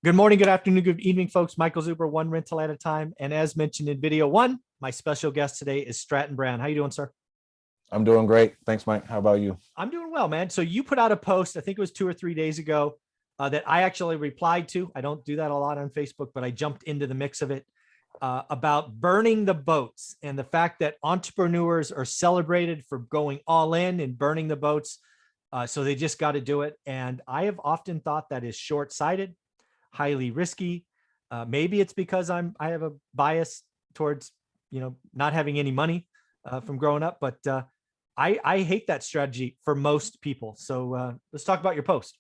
Good morning, good afternoon, good evening, folks. Michael Zuber, one rental at a time. And as mentioned in video one, my special guest today is Stratton Brown. How you doing, sir? I'm doing great. Thanks, Mike. How about you? I'm doing well, man. So you put out a post, I think it was 2 or 3 days ago, that I actually replied to. I don't do that a lot on Facebook, but I jumped into the mix of it, about burning the boats and the fact that entrepreneurs are celebrated for going all in and burning the boats. So they just got to do it. And I have often thought that is short-sighted, highly risky. Maybe it's because I have a bias towards, not having any money from growing up, but I hate that strategy for most people. So let's talk about your post.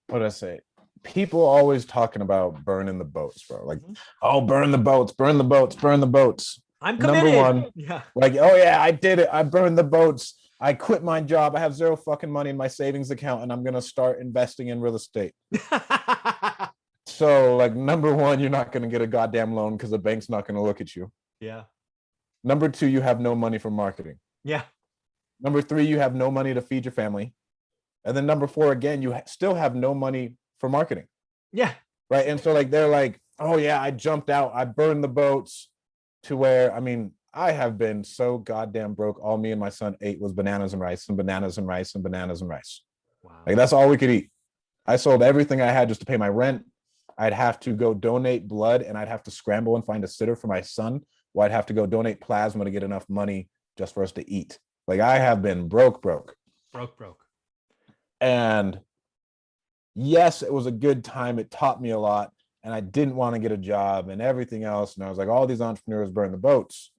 What did I say? People always talking about burning the boats, bro. Like, oh, burn the boats, burn the boats, burn the boats. I'm committed. Number one, yeah. Like, oh yeah, I did it. I burned the boats. I quit my job. I have zero fucking money in my savings account, and I'm gonna start investing in real estate. So, like, number one, you're not gonna get a goddamn loan because the bank's not gonna look at you. Yeah. Number two, you have no money for marketing. Yeah. Number three, you have no money to feed your family. And then number four, again, you still have no money for marketing. Yeah. Right. And so, like, they're like, oh yeah, I jumped out. I burned the boats, to where, I mean, I have been so goddamn broke. All me and my son ate was bananas and rice and bananas and rice and bananas and rice. Wow. Like, that's all we could eat. I sold everything I had just to pay my rent. I'd have to go donate blood, and I'd have to scramble and find a sitter for my son. Or I'd have to go donate plasma to get enough money just for us to eat. Like, I have been broke. And yes, it was a good time. It taught me a lot. And I didn't want to get a job and everything else. And I was like, all these entrepreneurs burn the boats.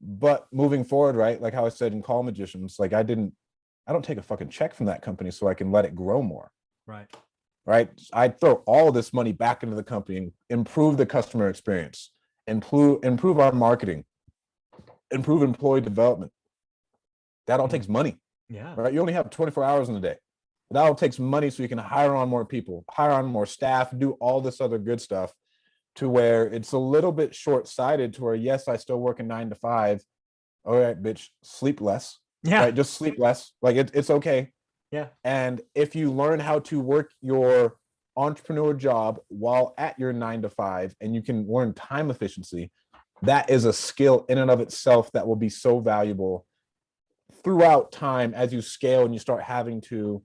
But moving forward, right? Like how I said in Call Magicians, like I don't take a fucking check from that company so I can let it grow more. Right. Right. I'd throw all this money back into the company and improve the customer experience, improve our marketing, improve employee development. That all takes money. Yeah. Right. You only have 24 hours in a day. That all takes money so you can hire on more people, hire on more staff, do all this other good stuff, to where it's a little bit short-sighted, to where, yes, I still work a 9 to 5. All right, bitch, sleep less. Yeah. Right. Just sleep less. Like, it's okay. Yeah. And if you learn how to work your entrepreneur job while at your 9 to 5, and you can learn time efficiency, that is a skill in and of itself that will be so valuable throughout time as you scale and you start having to,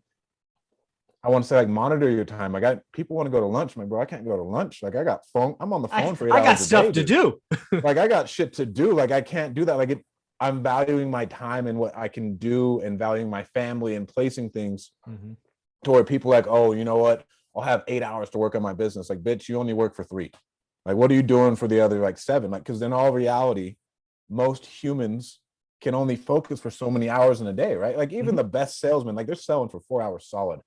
I want to say, like, monitor your time. Like, people want to go to lunch. I'm like, bro, I can't go to lunch. Like, I'm on the phone for 8 hours. I got stuff to do. Like, I got shit to do. Like, I can't do that. Like, I'm valuing my time and what I can do, and valuing my family, and placing things to where people are like, oh, you know what? I'll have 8 hours to work on my business. Like, bitch, you only work for 3. Like, what are you doing for the other, like, 7? Like, because in all reality, most humans can only focus for so many hours in a day, right? Like, even the best salesmen, like, they're selling for 4 hours solid.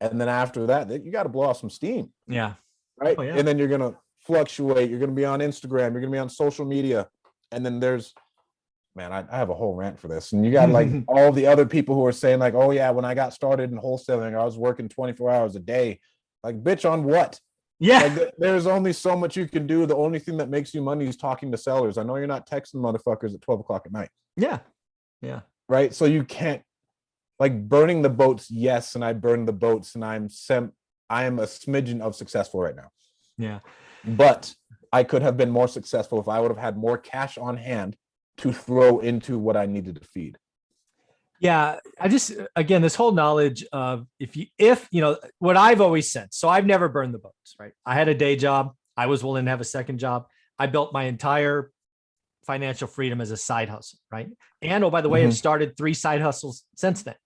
And then after that, you got to blow off some steam. Yeah. Right. Oh, yeah. And then you're going to fluctuate. You're going to be on Instagram. You're going to be on social media. And then there's, man, I have a whole rant for this. And you got, like, all the other people who are saying, like, oh yeah, when I got started in wholesaling, I was working 24 hours a day. Like, bitch, on what? Yeah. Like, there's only so much you can do. The only thing that makes you money is talking to sellers. I know you're not texting motherfuckers at 12 o'clock at night. Yeah. Yeah. Right. So you can't, like, burning the boats. Yes. And I burned the boats, and I am a smidgen of successful right now. Yeah. But I could have been more successful if I would have had more cash on hand to throw into what I needed to feed. Yeah. Again, this whole knowledge of, if you know, what I've always said, so I've never burned the boats, right? I had a day job. I was willing to have a second job. I built my entire financial freedom as a side hustle, right? And, oh, by the way, I've started 3 side hustles since then.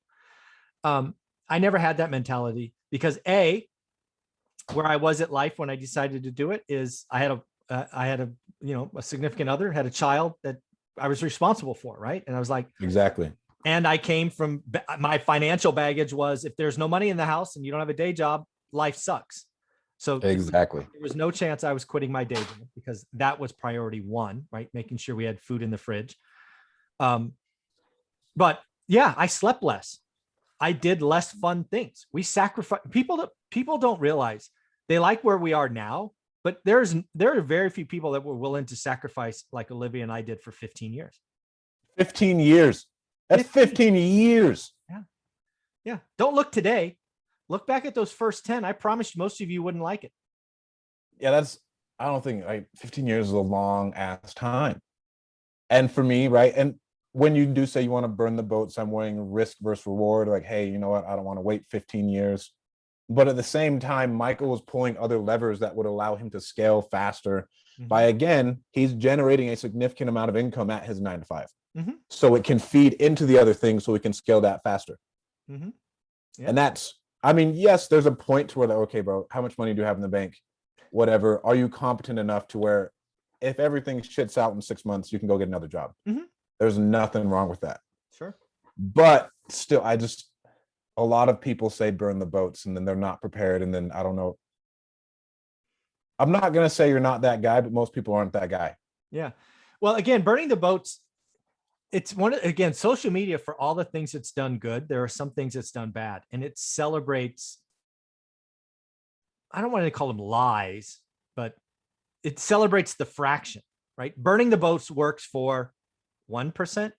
I never had that mentality, because where I was at life when I decided to do it is I had a significant other, had a child that I was responsible for. Right. And I was like, exactly. And I came from, my financial baggage was, if there's no money in the house and you don't have a day job, life sucks. So exactly, there was no chance I was quitting my day job, because that was priority 1, right? Making sure we had food in the fridge. But yeah, I slept less. I did less fun things. We sacrifice. People don't realize, they like where we are now, but there are very few people that were willing to sacrifice like Olivia and I did for 15 years. 15 years. That's 15 years. Yeah. Yeah. Don't look today. Look back at those first 10. I promise most of you wouldn't like it. Yeah, I don't think like 15 years is a long ass time. And for me, right, and when you do say you want to burn the boats, I'm weighing risk versus reward. Like, hey, you know what? I don't want to wait 15 years. But at the same time, Michael was pulling other levers that would allow him to scale faster by, again, he's generating a significant amount of income at his 9 to 5. So it can feed into the other things so we can scale that faster. Yeah. And that's, I mean, yes, there's a point to where, like, okay, bro, how much money do you have in the bank? Whatever. Are you competent enough to where if everything shits out in 6 months, you can go get another job? There's nothing wrong with that. Sure. But still, a lot of people say burn the boats and then they're not prepared. And then I don't know. I'm not going to say you're not that guy, but most people aren't that guy. Yeah. Well, again, burning the boats, it's again, social media, for all the things it's done good, there are some things it's done bad, and it celebrates, I don't want to call them lies, but it celebrates the fraction, right? Burning the boats works for 1%,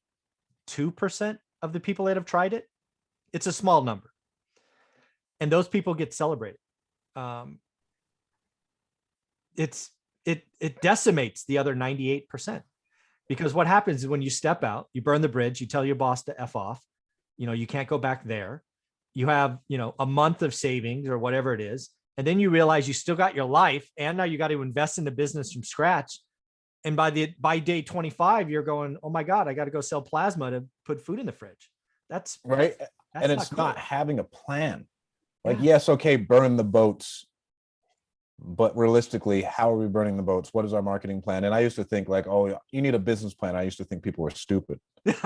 2% of the people that have tried it. It's a small number. And those people get celebrated. It decimates the other 98%. Because what happens is when you step out, you burn the bridge, you tell your boss to F off, you can't go back there. You have, a month of savings or whatever it is. And then you realize you still got your life, and now you got to invest in the business from scratch. And by day 25, you're going, oh my God, I got to go sell plasma to put food in the fridge. That's right. And it's not having a plan. Like, yes, okay, burn the boats. But realistically, how are we burning the boats? What is our marketing plan? And I used to think like, oh, you need a business plan. I used to think people were stupid. Like,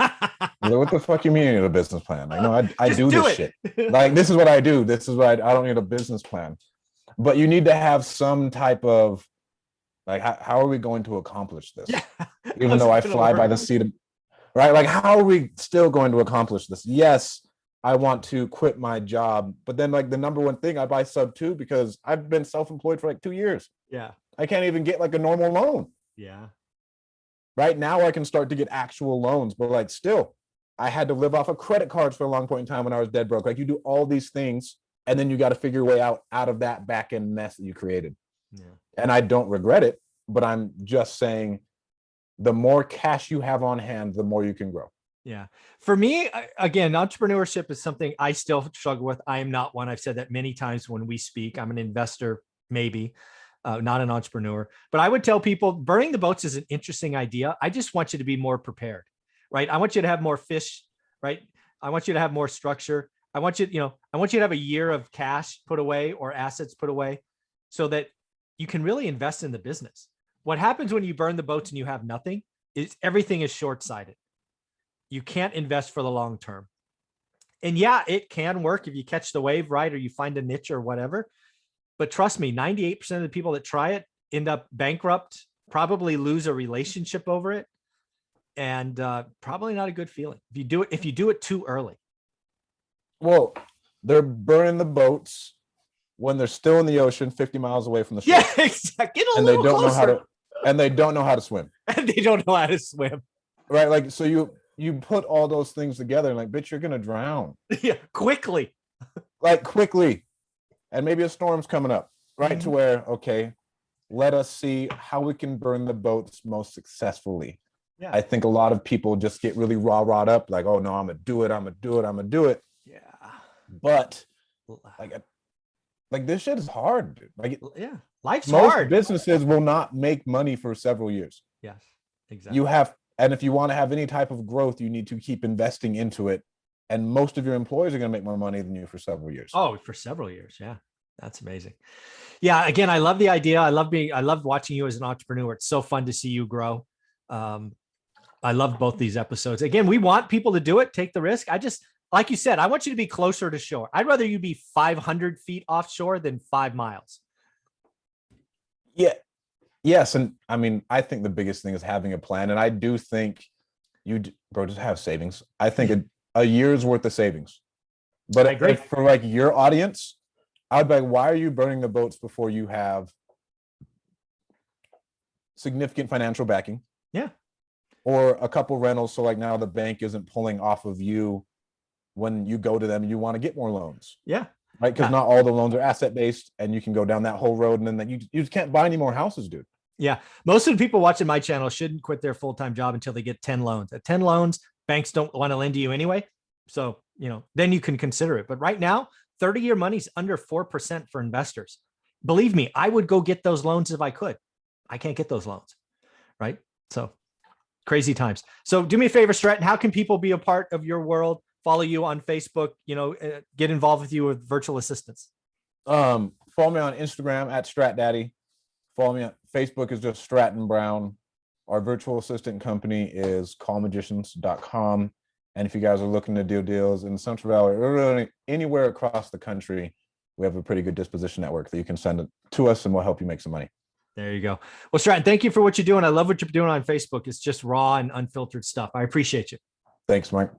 what the fuck you mean you need a business plan? Like, no, I do this shit. Like, this is what I do. This is what I don't need a business plan. But you need to have some type of, like, how are we going to accomplish this? Even though I fly by the seat of, right? Like, how are we still going to accomplish this? Yes, I want to quit my job, but then like the number one thing, I buy sub 2 because I've been self-employed for like 2 years. Yeah. I can't even get like a normal loan. Yeah. Right now I can start to get actual loans, but like still, I had to live off of credit cards for a long point in time when I was dead broke. Like, you do all these things and then you got to figure your way out of that back end mess that you created. Yeah. And I don't regret it, but I'm just saying the more cash you have on hand, the more you can grow. Yeah. For me, again, entrepreneurship is something I still struggle with. I am not one. I've said that many times when we speak. I'm an investor, maybe, not an entrepreneur. But I would tell people burning the boats is an interesting idea. I just want you to be more prepared, right? I want you to have more fish, right? I want you to have more structure. I want you to have a year of cash put away or assets put away so that you can really invest in the business. What happens when you burn the boats and you have nothing is everything is short-sighted. You can't invest for the long term. And yeah, it can work if you catch the wave, right? Or you find a niche or whatever. But trust me, 98% of the people that try it end up bankrupt, probably lose a relationship over it. And probably not a good feeling if you do it too early. Well, they're burning the boats when they're still in the ocean 50 miles away from the shore. Yeah, exactly. Get a little closer. And they don't know how to swim. And they don't know how to swim. Right. Like, so you put all those things together and like, bitch, you're gonna drown. Yeah, quickly. Like, quickly. And maybe a storm's coming up, right? To where, okay, let us see how we can burn the boats most successfully. Yeah. I think a lot of people just get really rah-rahed up, like, oh no, I'm gonna do it. Yeah. But like this shit is hard, dude. Like, yeah, life's most hard. Businesses will not make money for several years. Yes, exactly. And if you want to have any type of growth, you need to keep investing into it. And most of your employees are going to make more money than you for several years. Oh, for several years. Yeah. That's amazing. Yeah. Again, I love the idea. I love watching you as an entrepreneur. It's so fun to see you grow. I love both these episodes. Again, we want people to do it, take the risk. Like you said, I want you to be closer to shore. I'd rather you be 500 feet offshore than 5 miles. Yeah. Yes. And I mean, I think the biggest thing is having a plan. And I do think just have savings. I think a year's worth of savings. But I agree. For like your audience, I'd be like, why are you burning the boats before you have significant financial backing? Yeah. Or a couple rentals. So like now the bank isn't pulling off of you when you go to them and you want to get more loans. Yeah. right? Because not all the loans are asset based, and you can go down that whole road, and then you just can't buy any more houses, dude. Yeah. Most of the people watching my channel shouldn't quit their full-time job until they get 10 loans. At 10 loans, banks don't want to lend to you anyway. So, then you can consider it. But right now, 30-year money's under 4% for investors. Believe me, I would go get those loans if I could. I can't get those loans, right? So crazy times. So do me a favor, Stratton, how can people be a part of your world, follow you on Facebook, get involved with you with virtual assistants? Follow me on Instagram at StratDaddy. Follow me on Facebook is just Stratton Brown. Our virtual assistant company is callmagicians.com. And if you guys are looking to do deals in Central Valley or really anywhere across the country, we have a pretty good disposition network that you can send it to us and we'll help you make some money. There you go. Well, Stratton, thank you for what you're doing. I love what you're doing on Facebook. It's just raw and unfiltered stuff. I appreciate you. Thanks, Mike.